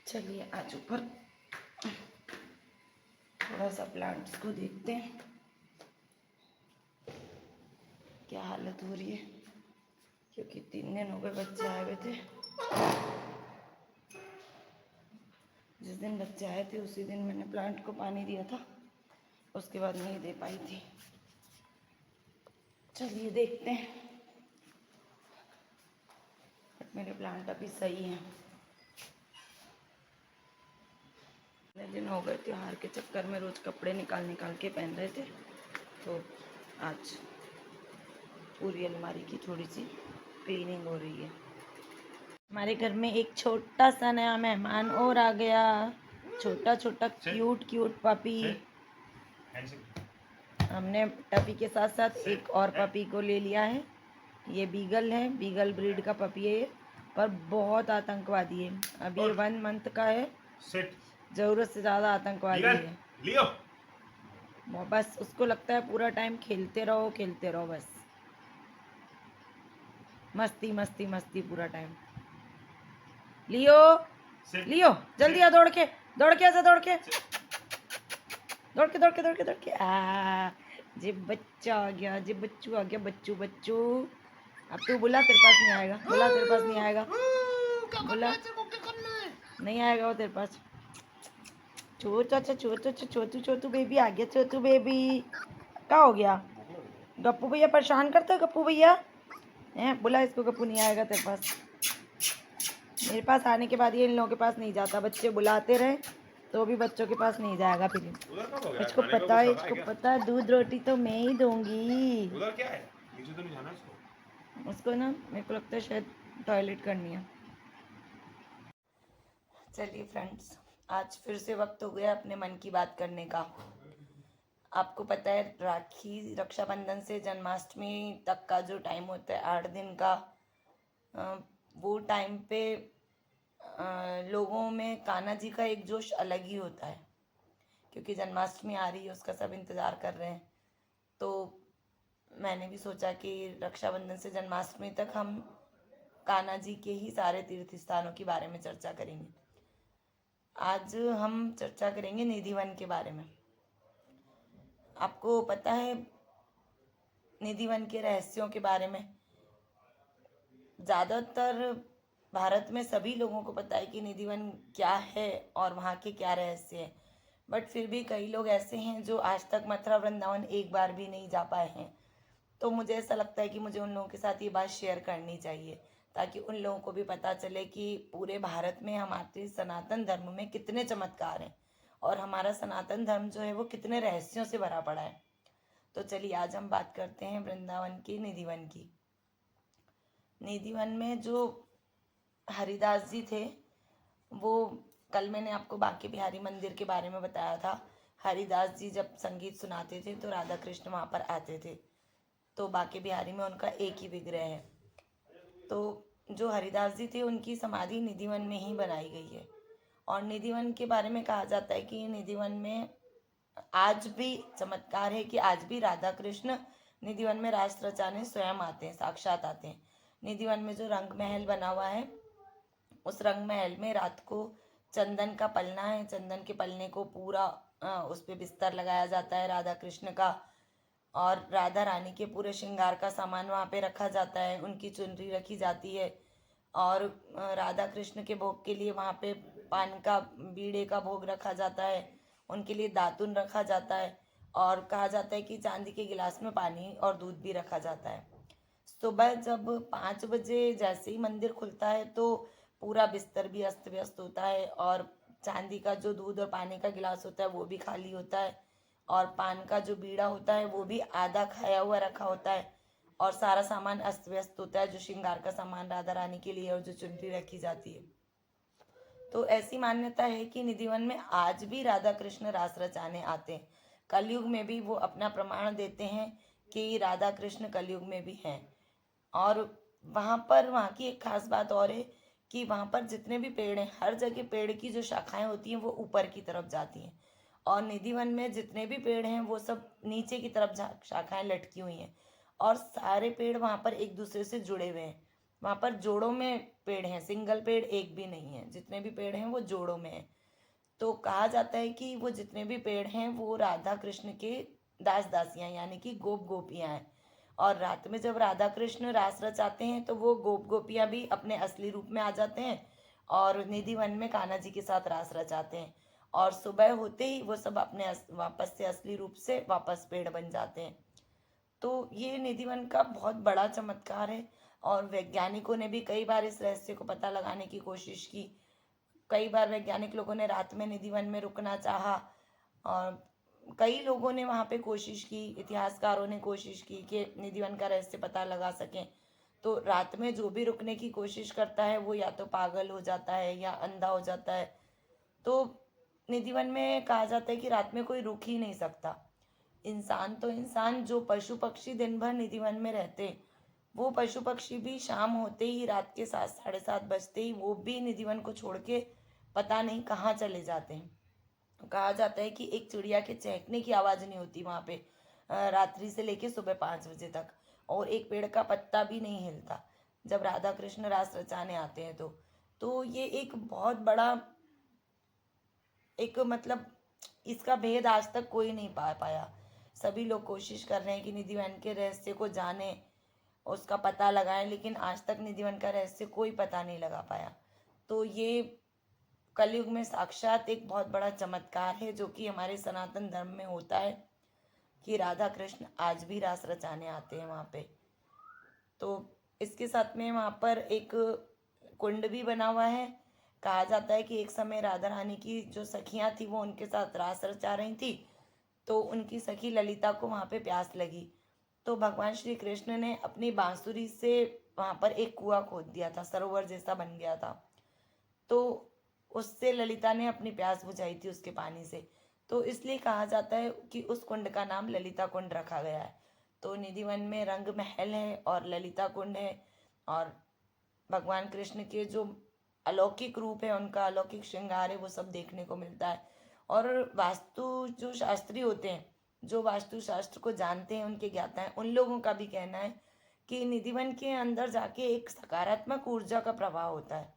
चलिए आज ऊपर थोड़ा सा प्लांट्स को देखते हैं क्या हालत हो रही है, क्योंकि 3 दिन हो गए बच्चे आए हुए थे। जिस दिन बच्चे आए थे उसी दिन मैंने प्लांट को पानी दिया था, उसके बाद नहीं दे पाई थी। चलिए देखते हैं, बट मेरे प्लांट अभी सही हैं। इतने दिन हो गए त्योहार के चक्कर में रोज़ कपड़े निकाल के पहन रहे थे, तो आज पूरी अलमारी की थोड़ी सी क्लीनिंग हो रही है। हमारे घर में एक छोटा सा नया मेहमान और आ गया, छोटा छोटा क्यूट पपी। हमने टपी के साथ साथ एक और पपी को ले लिया है। ये बीगल है, बीगल ब्रीड का पपी है ये, पर बहुत आतंकवादी है। अभी ये 1 मंथ का है, जरूरत से ज़्यादा आतंकवादी है। लियो। बस उसको लगता है पूरा टाइम खेलते रहो बस, मस्ती मस्ती मस्ती पूरा टाइम। लियो लियो जल्दी आ, दौड़ के ऐसे दौड़ के जी बच्चा आ गया, जी बच्चू आ गया, बच्चू। अब तू बुला, तेरे पास नहीं आएगा, बुला तेरे पास नहीं आएगा, बुला नहीं आएगा वो तेरे पास। छोटू बेबी आ गया, छोटू बेबी। क्या हो गया? गप्पू भैया परेशान करते हो, गप्पू भैया हैं? बुला इसको, गप्पू नहीं आएगा तेरे पास। मेरे पास आने के बाद ये इन लोगों के पास नहीं जाता, बच्चे बुलाते रहे तो भी बच्चों के पास नहीं जाएगा। फिर इसको पता है दूध रोटी तो मैं ही दूंगी। उधर क्या है? नीचे तो नहीं जाना उसको ना, मेरे को लगता है शायद टॉयलेट करनी है। चलिए फ्रेंड्स, आज फिर से वक्त हो गया अपने मन की बात करने का। आपको पता है राखी, रक्षाबंधन से जन्माष्टमी तक का जो टाइम होता है 8 दिन का, वो टाइम पे लोगों में कान्हा जी का एक जोश अलग ही होता है, क्योंकि जन्माष्टमी आ रही है, उसका सब इंतज़ार कर रहे हैं। तो मैंने भी सोचा कि रक्षाबंधन से जन्माष्टमी तक हम कान्हा जी के ही सारे तीर्थ स्थानों के बारे में चर्चा करेंगे। आज हम चर्चा करेंगे निधिवन के बारे में। आपको पता है निधिवन के रहस्यों के बारे में? ज़्यादातर भारत में सभी लोगों को पता है कि निधिवन क्या है और वहाँ के क्या रहस्य है, बट फिर भी कई लोग ऐसे हैं जो आज तक मथुरा वृंदावन एक बार भी नहीं जा पाए हैं। तो मुझे ऐसा लगता है कि मुझे उन लोगों के साथ ये बात शेयर करनी चाहिए, ताकि उन लोगों को भी पता चले कि पूरे भारत में हमारे सनातन धर्म में कितने चमत्कार हैं और हमारा सनातन धर्म जो है वो कितने रहस्यों से भरा पड़ा है। तो चलिए आज हम बात करते हैं वृंदावन की निधिवन की। निधिवन में जो हरिदास जी थे, वो कल मैंने आपको बांके बिहारी मंदिर के बारे में बताया था। हरिदास जी जब संगीत सुनाते थे तो राधा कृष्ण वहाँ पर आते थे, तो बांके बिहारी में उनका एक ही विग्रह है। तो जो हरिदास जी थे उनकी समाधि निधिवन में ही बनाई गई है। और निधिवन के बारे में कहा जाता है कि निधिवन में आज भी चमत्कार है कि आज भी राधा कृष्ण निधिवन में रास रचाने स्वयं आते हैं, साक्षात आते हैं। निधिवन में जो रंग महल बना हुआ है, उस रंग महल में रात को चंदन का पलना है, चंदन के पलने को पूरा उस पर बिस्तर लगाया जाता है राधा कृष्ण का, और राधा रानी के पूरे श्रृंगार का सामान वहाँ पे रखा जाता है, उनकी चुनरी रखी जाती है। और राधा कृष्ण के भोग के लिए वहाँ पे पान का बीड़े का भोग रखा जाता है, उनके लिए दातुन रखा जाता है, और कहा जाता है कि चांदी के गिलास में पानी और दूध भी रखा जाता है। सुबह जब 5 बजे जैसे ही मंदिर खुलता है तो पूरा बिस्तर भी अस्त व्यस्त होता है, और चांदी का जो दूध और पानी का गिलास होता है वो भी खाली होता है, और पान का जो बीड़ा होता है वो भी आधा खाया हुआ रखा होता है, और सारा सामान अस्त व्यस्त होता है, जो श्रृंगार का सामान राधा रानी के लिए और जो चुनरी रखी जाती है। तो ऐसी मान्यता है कि निधिवन में आज भी राधा कृष्ण रास रचाने आते हैं। कलयुग में भी वो अपना प्रमाण देते हैं कि राधा कृष्ण कलयुग में भी हैं। और वहाँ की एक खास बात और है कि वहाँ पर जितने भी पेड़ हैं, हर जगह पेड़ की जो शाखाएं होती हैं वो ऊपर की तरफ जाती हैं, और निधिवन में जितने भी पेड़ हैं वो सब नीचे की तरफ शाखाएं लटकी हुई हैं, और सारे पेड़ वहाँ पर एक दूसरे से जुड़े हुए हैं। वहाँ पर जोड़ों में पेड़ हैं, सिंगल पेड़ एक भी नहीं है, जितने भी पेड़ हैं वो जोड़ों में हैं। तो कहा जाता है कि वो जितने भी पेड़ हैं वो राधा कृष्ण के दास दासियाँ यानी कि गोप गोपियाँ हैं। और रात में जब राधा कृष्ण रास रचाते हैं तो वो गोप गोपियाँ भी अपने असली रूप में आ जाते हैं और निधि वन में कान्हा जी के साथ रास रचाते हैं। और सुबह होते ही वो सब अपने वापस से असली रूप से वापस पेड़ बन जाते हैं। तो ये निधिवन का बहुत बड़ा चमत्कार है और वैज्ञानिकों ने भी कई बार इस रहस्य को पता लगाने की कोशिश की। कई बार वैज्ञानिक लोगों ने रात में निधिवन में रुकना चाहा और कई लोगों ने वहाँ पे कोशिश की, इतिहासकारों ने कोशिश की कि निधिवन का रहस्य पता लगा सकें। तो रात में जो भी रुकने की कोशिश करता है वो या तो पागल हो जाता है या अंधा हो जाता है। तो निधिवन में कहा जाता है कि रात में कोई रुक ही नहीं सकता। इंसान तो इंसान, जो पशु पक्षी दिन भर निधिवन में रहते, वो पशु पक्षी भी शाम होते ही, रात के 7 साढ़े 7 बजते ही वो भी निधिवन को छोड़ के पता नहीं कहाँ चले जाते हैं। कहा जाता है कि एक चिड़िया के चहकने की आवाज़ नहीं होती वहाँ पे रात्रि से लेके सुबह 5 बजे तक, और एक पेड़ का पत्ता भी नहीं हिलता जब राधा कृष्ण रास रचाने आते हैं। तो ये एक बहुत बड़ा एक मतलब इसका भेद आज तक कोई नहीं पा पाया। सभी लोग कोशिश कर रहे हैं कि निधिवन के रहस्य को जाने, उसका पता लगाएं, लेकिन आज तक निधिवन का रहस्य कोई पता नहीं लगा पाया। तो ये कलयुग में साक्षात एक बहुत बड़ा चमत्कार है जो कि हमारे सनातन धर्म में होता है कि राधा कृष्ण आज भी रास रचाने आते हैं वहाँ पे। तो इसके साथ में वहाँ पर एक कुंड भी बना हुआ है। कहा जाता है कि एक समय राधा रानी की जो सखियाँ थी वो उनके साथ रास रचा रही थी, तो उनकी सखी ललिता को वहाँ पे प्यास लगी। तो भगवान श्री कृष्ण ने अपनी बांसुरी से वहाँ पर एक कुआं खोद दिया था, सरोवर जैसा बन गया था। तो उससे ललिता ने अपनी प्यास बुझाई थी उसके पानी से। तो इसलिए कहा जाता है कि उस कुंड का नाम ललिता कुंड रखा गया है। तो निधिवन में रंग महल है और ललिता कुंड है, और भगवान कृष्ण के जो अलौकिक रूप है, उनका अलौकिक श्रृंगार है, वो सब देखने को मिलता है। और वास्तु जो शास्त्री होते हैं, जो वास्तु शास्त्र को जानते हैं, उनके ज्ञाता हैं, उन लोगों का भी कहना है कि निधिवन के अंदर जाके एक सकारात्मक ऊर्जा का प्रभाव होता है।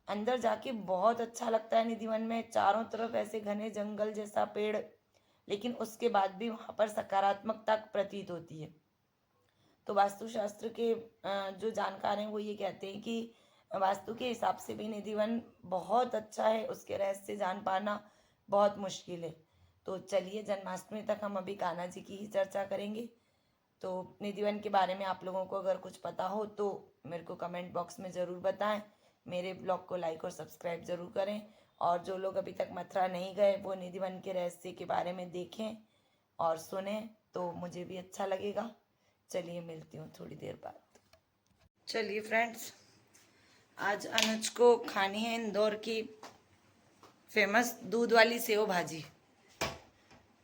अंदर जाके बहुत अच्छा लगता है निधिवन में, चारों तरफ ऐसे घने जंगल जैसा पेड़, लेकिन उसके बाद भी वहाँ पर सकारात्मकता प्रतीत होती है। तो वास्तुशास्त्र के जो जानकार हैं वो ये कहते हैं कि वास्तु के हिसाब से भी निधिवन बहुत अच्छा है, उसके रहस्य जान पाना बहुत मुश्किल है। तो चलिए, जन्माष्टमी तक हम अभी कान्हा जी की ही चर्चा करेंगे। तो निधिवन के बारे में आप लोगों को अगर कुछ पता हो तो मेरे को कमेंट बॉक्स में ज़रूर बताएं। मेरे ब्लॉग को लाइक और सब्सक्राइब ज़रूर करें, और जो लोग अभी तक मथुरा नहीं गए वो निधिवन के रहस्य के बारे में देखें और सुने, तो मुझे भी अच्छा लगेगा। चलिए, मिलती हूँ थोड़ी देर बाद। चलिए फ्रेंड्स, आज अनुज को खानी है इंदौर की फेमस दूध वाली सेव भाजी।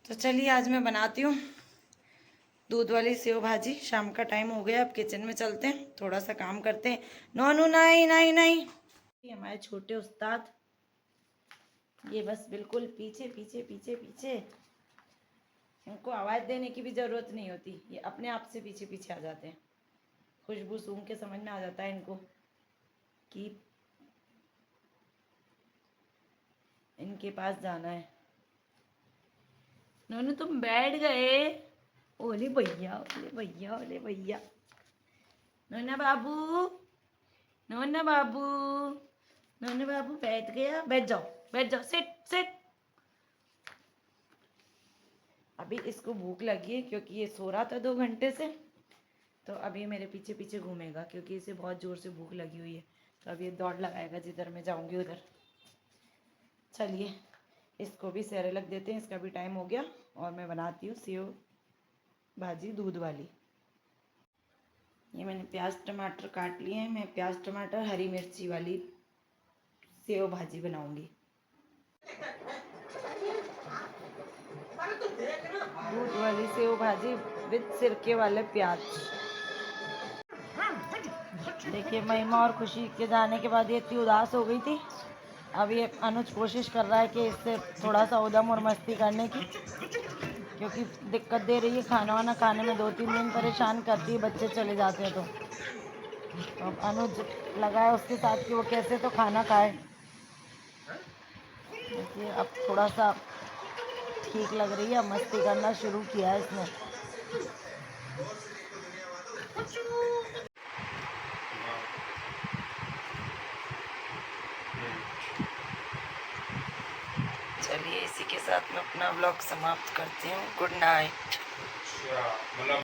तो चलिए आज मैं बनाती हूँ दूध वाली सेव भाजी। शाम का टाइम हो गया, अब किचन में चलते हैं, थोड़ा सा काम करते हैं। नोनू नहीं नहीं नहीं, ये हमारे छोटे उस्ताद, ये बस बिल्कुल पीछे पीछे पीछे पीछे, इनको आवाज़ देने की भी ज़रूरत नहीं होती, ये अपने आप से पीछे पीछे आ जाते हैं। खुशबू सूंघ के समझ में आ जाता है इनको कि इनके पास जाना है। नोनू तुम बैठ गए? ओले भैया, ओले भैया, ओले भैया। नोना बाबू, नोना बाबू, नोना बाबू बैठ गया? बैठ जाओ, बैठ जाओ, सिट सिट। अभी इसको भूख लगी है क्योंकि ये सो रहा था 2 घंटे से, तो अभी मेरे पीछे पीछे घूमेगा क्योंकि इसे बहुत ज़ोर से भूख लगी हुई है। तो अब ये दौड़ लगाएगा जिधर मैं जाऊंगी उधर। चलिए, इसको भी सेरेलक देते हैं, इसका भी टाइम हो गया, और मैं बनाती हूँ सेव भाजी दूध वाली। ये मैंने प्याज टमाटर काट लिए हैं, मैं प्याज टमाटर हरी मिर्ची वाली सेव भाजी बनाऊंगी। दूध वाली सेव भाजी विद सिरके वाले प्याज। देखिए, महिमा और खुशी के जाने के बाद ये इतनी उदास हो गई थी। अब ये अनुज कोशिश कर रहा है कि इससे थोड़ा सा उदम और मस्ती करने की, क्योंकि दिक्कत दे रही है। खाना वाना खाने में 2-3 दिन परेशान करती है, बच्चे चले जाते हैं तो। तो अब अनुज लगा है उसके साथ कि वो कैसे तो खाना खाए। देखिए अब थोड़ा सा ठीक लग रही है, मस्ती करना शुरू किया है इसने। चलिए इसी के साथ मैं अपना व्लॉग समाप्त करती हूँ। Good night.